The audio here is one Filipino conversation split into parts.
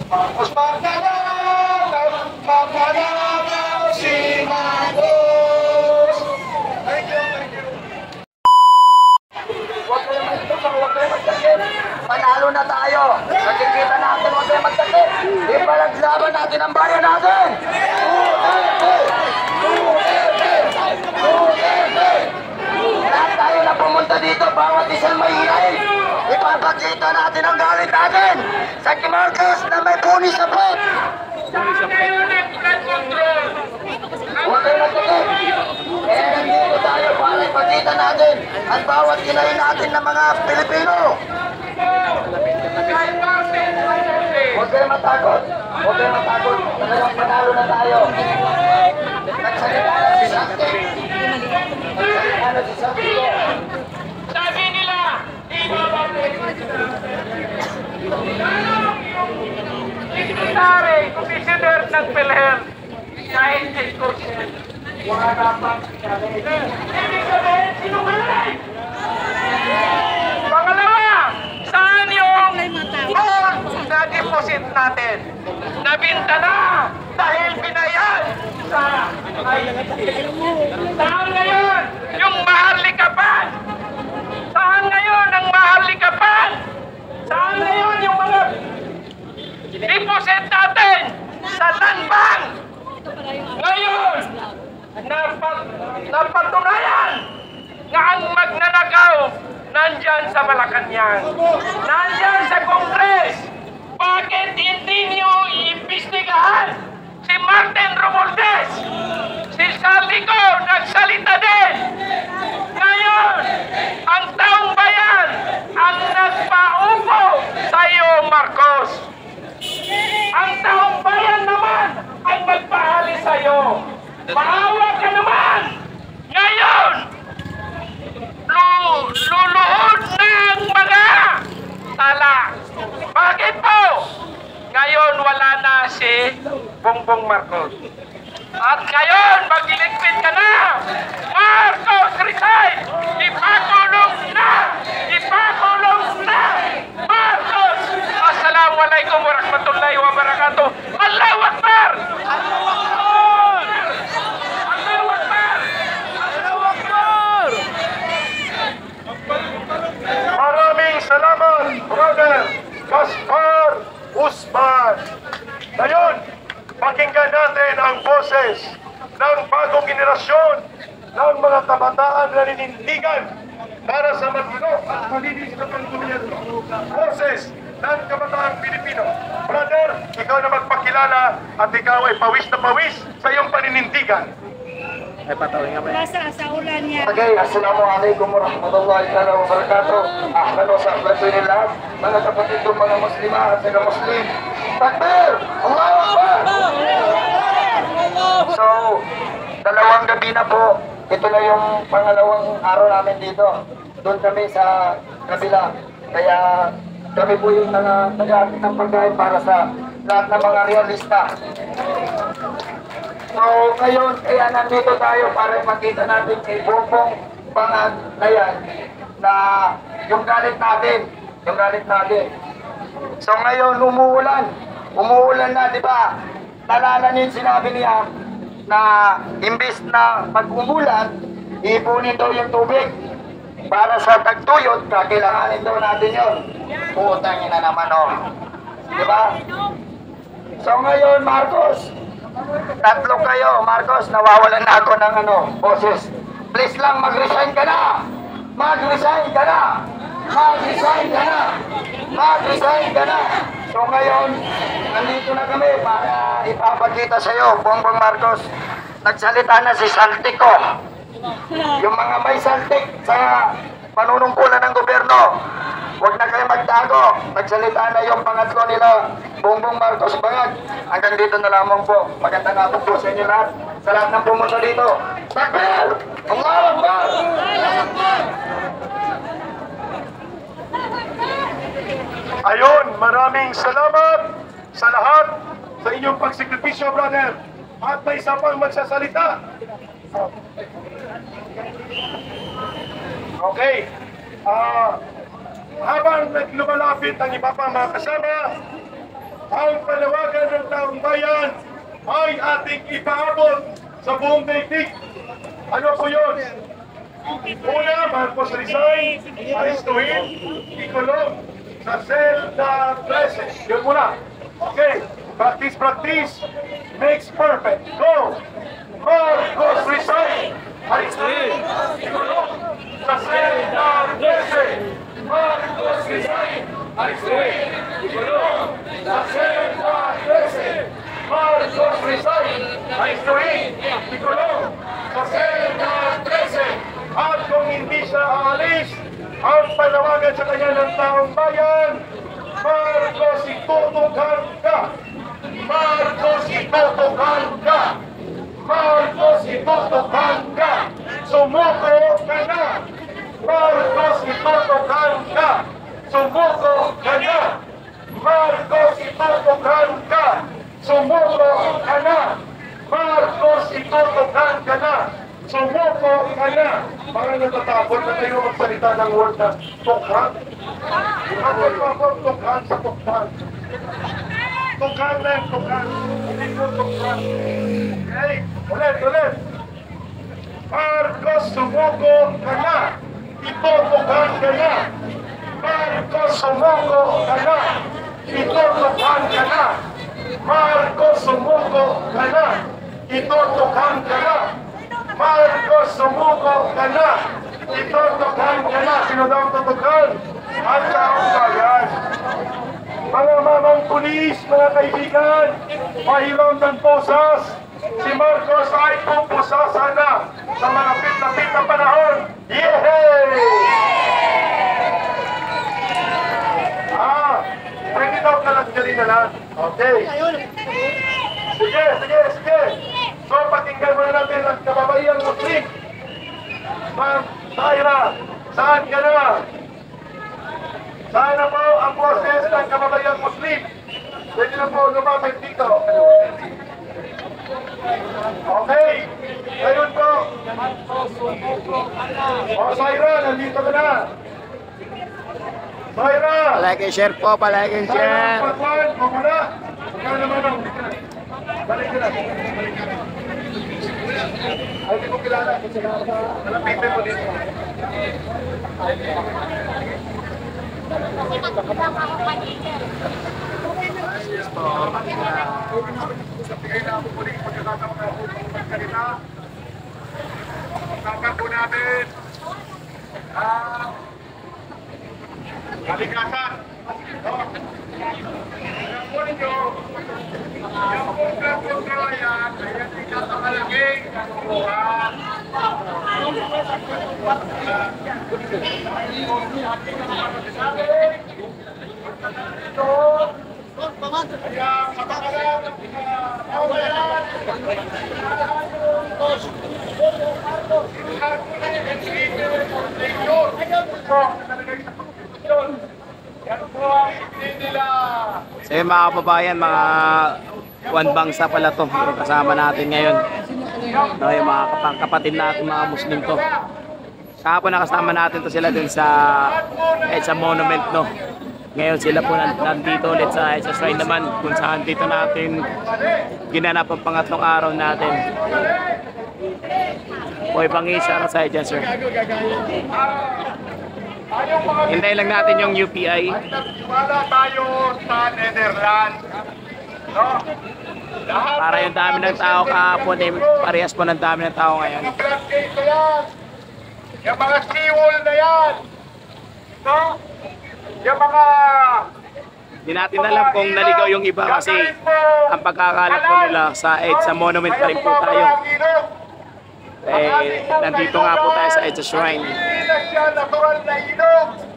Marcos Magnanakaw, magnanakaw si Marcos. Thank you, thank you. Huwag kayo magtakip. Panalo na tayo. Nakikita natin, huwag kayo magtakip. Ipalaglaban natin ang bayan natin. Lahat tayo na pumunta dito, bawat isang mahihinain. Ipapakita natin ang galit natin sa Marcos na may punis sa pot. Huwag kayo magtakip. Kaya nandito tayo para ipakita natin ang bawat kinain natin ng mga Pilipino. Huwag kayo matakot. Huwag kayo matakot. Talagang panalo na tayo. Nagsalita na si Santi. Nagsalita na si Santi. Sabi nila, Secretary, Commissioner ng PhilHealth, kahit discussion, wala dapat ibig sabihin, sinungaling! Pangalawa, saan yung na-deposit natin? Nabinta na dahil binayan sa saan ngayon yung maharlikapan? Saan ngayon ang maharlikapan? Saan ngayon yung mga deposit natin sa land bank? Ngayon, napatunayan na ang magnanakaw nandyan sa Malacanang, nandyan sa Congress. Bakit hindi niyo iimbestigahan si Martin Romualdez? Si Saldico nagsalita din. Ngayon, ang taong bayan ang nagpaupo sa iyo, Marcos. Ang taong bayan naman ang magpahali sa iyo. Maawa ka naman. Ngayon, luluhod ng mga tala. Bakit po? Ngayon wala na si Bongbong Marcos. At ngayon, magliligpit ka na! Marcos, resign! Ipakulong na! Ipakulong na! Marcos! Assalamualaikum warahmatullahi wabarakatuh! Allahu Akbar! Allahu Akbar! Allahu Akbar! Allahu Akbar! Maraming salamat, Brother Gaspar Usman. Ngayon, pakinggan natin ang boses ng bagong generasyon ng mga kabataan na ninindigan para sa magulo at malinis na panggobyerno. Boses ng kabataang Pilipino. Brother, ikaw na magpakilala at ikaw ay pawis na pawis sa iyong paninindigan. Basa sa ulan niya. Okay, assalamualaikum warahmatullahi wabarakatuh. Ahlan wa sahlan sa inyo lahat, mga kapatid kong mga Muslimah at mga Muslim. Takbir! Allahu Akbar! So, dalawang gabi na po. Ito na yung pangalawang araw namin dito. Doon kami sa kabila. Kaya kami po yung nag-aatid ng pagkain para sa lahat ng mga realista. So, ngayon, kaya nandito tayo para makita natin kay Bongbong Pangandayan na yung galit natin. So, ngayon, umuulan na, di ba? Nalala niyo yung sinabi niya na imbis na pag-umulan, ipunin daw yung tubig para sa tagtuyot, kakailanganin daw natin yun. Putang ina naman, oh. Di ba? So, ngayon, Marcos, tatlo kayo, Marcos, nawawalan na ako ng boses. Please lang, mag-resign ka na! Mag-resign ka na! Mag-resign ka na! Mag-resign ka na! So ngayon, nandito na kami para ipapakita sa iyo, Bongbong Marcos, nagsalita na si Saltico. Yung mga may saltik sa panunungkulan ng gobyerno, huwag na kayo magtago. Nagsalita na yung pangatlo nila, Bongbong Marcos Bangag. Hanggang dito na lamang po. Magandang hapon po sa inyo lahat. Sa lahat ng pumunta dito. Takbir! Allahu Akbar! Ayun, maraming salamat sa lahat sa inyong pagsakripisyo, brother. At may isa pang magsasalita. Okay. Habang naglumalapit ang iba pang mga kasama, ang panawagan ng taong bayan ay ating ipaabot sa buong daigdig. Ano po yun? Una, Marcos resign, aristuhin, ikulong sa selda 13. Yun muna. Okay, practice makes perfect. Go! Marcos resign, aristuhin, ikulong sa selda 13. Marcos resign, aristuhin, ikulong sa selda 13. Marcos resign, aristuhin, ikulong sa selda 13. At kung hindi siya aalis, ang panawagan sa kanya ng taong bayan, Marcos, itutukan ka! Marcos, itutukan ka! Marcos, itutukan ka! Sumuko ka na! Marcos, itutukan ka! Sumuko ka na! Marcos, itutukan ka! Sumuko ka na! Marcos, itutukan ka na! Sumuko ka na! Parang natatakot na kayo magsalita ng word na tukhan. Bakit ako tukhan sa tukhan? Tukhan lang, tukhan. Hindi ko tukhan. Okay, ulit. Marcos, sumuko ka na! Itutukan ka na! Marcos, sumuko ka na! Itutukan ka na! Marcos, sumuko ka na! Itutukan ka na! Marcos, sumuko ka na! Itutukan ka na! Sino daw ang tutukan? Ang taong bayan! Mga mamang pulis, mga kaibigan, mahirong ng posas, si Marcos ay pupusasan na sa malapit-lapit na panahon. Yehey! Pwede daw kalagkalin na lang. Okay. Sige. So, pakinggan muna natin ang kababayang Muslim. Ma'am Saira, saan ka na? Saan na po ang boses ng kababayang Muslim? Pwede na po lumapit dito. Okay. Ngayon po. Saira, nandito ka na. Saira! Palike and share po, palike and share. Pagwan, mamula. Magkano naman ang... Balik ka na. Ay, di ko kilala. Nalapitin mo dito. Sabigay na ako muling pagkakataon na upang kanina. Usapan po natin. Kalikasan. Alam po ninyo, yung pong kawayan, kaya tingnan sa malaging kakuha. Kaya kapakalan ng kawayan, So yung mga kababayan, mga Juan Bangsa pala to, yung kasama natin ngayon. No, yung mga kapatid natin, mga Muslim to. Kahapon nakasama natin to sila dun sa EDSA Monument, no. Ngayon sila po nandito ulit sa EDSA Shrine naman, kung saan dito natin ginanap ang pangatlong araw natin. Boy Pangisa sa EDSA, sir. Hintay lang natin yung UPI. Wala tayo sa Netherlands. No? Para yung dami ng tao kahapon, eh, parehas po ng dami ng tao ngayon. Yung blood case na yan. Yung mga seawall na yan. No? Yung mga... Hindi natin alam kung naligaw yung iba kasi ang pagkakalat po nila sa EDSA Monument pa rin po tayo. Eh, nandito nga po tayo sa EDSA Shrine.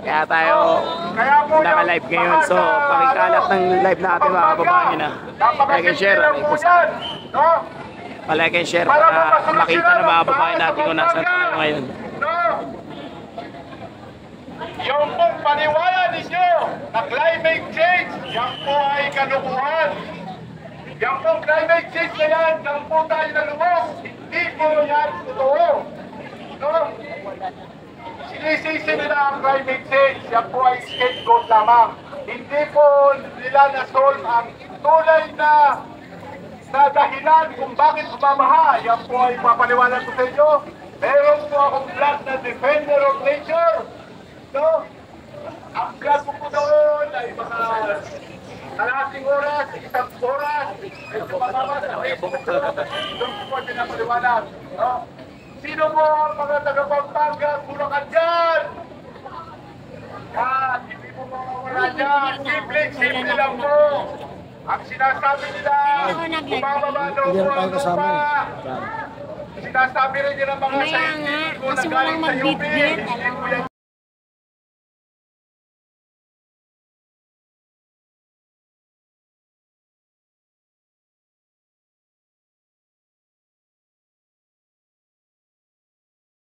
Kaya tayo naka-live ngayon. So, pakikalat ng live natin mga kababayan na. Like and share. Like and share para makita ng mga kababayan natin kung nasan tayo ngayon. Yung pong paniwala ninyo na climate change, yan po ay kalukuhan. Yan pong climate change na yan, yan po tayo nalumos. Hindi po yan totoo. No? sinisisi nila ang climate change. Yan po ay scapegoat lamang. Hindi po nila na-solve ang tunay na dahilan kung bakit bumamaha. Yan po ay papaliwanag ko sa inyo. Meron po akong vlog na Defender of Nature. No? Ang vlog ko po doon ay mga kalahating oras, isang oras. Medyo mababa sa Facebook. Doon po po pinapaliwanag. No? Sino po ang mga taga-Pampanga, Bulacan dyan? Hindi po mawawala dyan. Simple lang po. Ang sinasabi nila, bumababa daw po ang lupa. Sinasabi rin nila mga scientific na galing sa UP. Hindi po yan